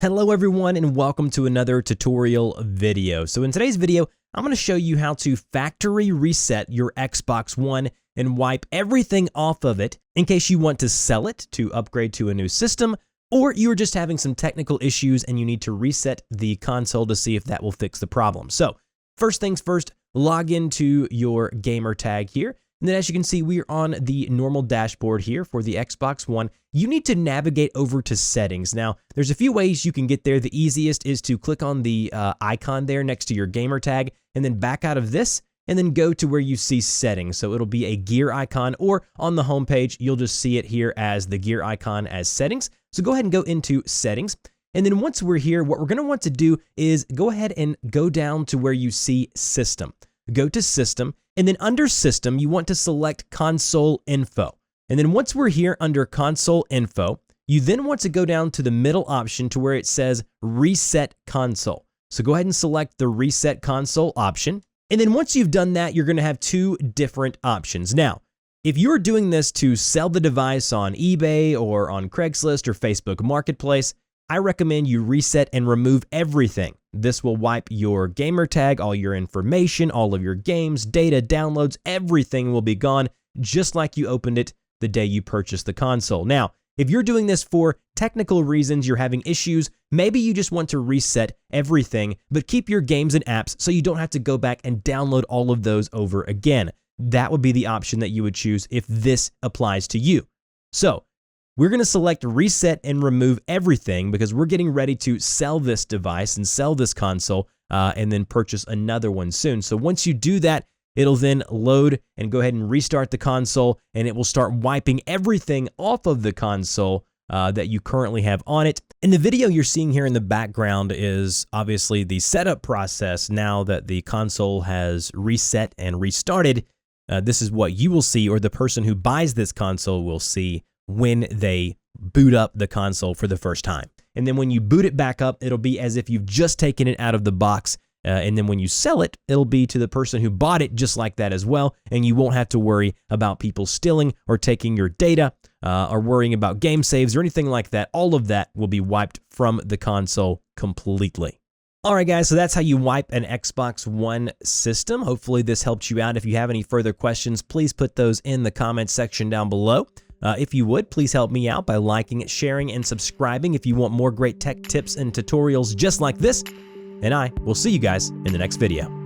Hello everyone and welcome to another tutorial video. So in today's video, I'm going to show you how to factory reset your Xbox One and wipe everything off of it in case you want to sell it to upgrade to a new system, or you're just having some technical issues and you need to reset the console to see if that will fix the problem. So first things first, log into your gamer tag here. And then as you can see, we're on the normal dashboard here for the Xbox One. You need to navigate over to settings. Now, there's a few ways you can get there. The easiest is to click on the icon there next to your gamer tag and then back out of this and then go to where you see settings. So it'll be a gear icon, or on the homepage, you'll just see it here as the gear icon as settings. So go ahead and go into settings. And then once we're here, what we're going to want to do is go ahead and go down to where you see system. Go to system, and then under system, you want to select console info. And then once we're here under console info, you then want to go down to the middle option to where it says reset console. So go ahead and select the reset console option. And then once you've done that, you're going to have two different options. Now, if you're doing this to sell the device on eBay or on Craigslist or Facebook Marketplace, I recommend you reset and remove everything. This will wipe your gamer tag, all your information, all of your games, data, downloads, everything will be gone just like you opened it the day you purchased the console. Now, if you're doing this for technical reasons, you're having issues, maybe you just want to reset everything, but keep your games and apps so you don't have to go back and download all of those over again. That would be the option that you would choose if this applies to you. So, we're going to select reset and remove everything because we're getting ready to sell this device and sell this console and then purchase another one soon. So once you do that, it'll then load and go ahead and restart the console, and it will start wiping everything off of the console that you currently have on it. And the video you're seeing here in the background is obviously the setup process now that the console has reset and restarted. This is what you will see, or the person who buys this console will see when they boot up the console for the first time. And then when you boot it back up, it'll be as if you've just taken it out of the box. And then when you sell it, it'll be to the person who bought it just like that as well. And you won't have to worry about people stealing or taking your data or worrying about game saves or anything like that. All of that will be wiped from the console completely. All right, guys, so that's how you wipe an Xbox One system. Hopefully this helped you out. If you have any further questions, please put those in the comments section down below. If you would, please help me out by liking, sharing, and subscribing if you want more great tech tips and tutorials just like this. And I will see you guys in the next video.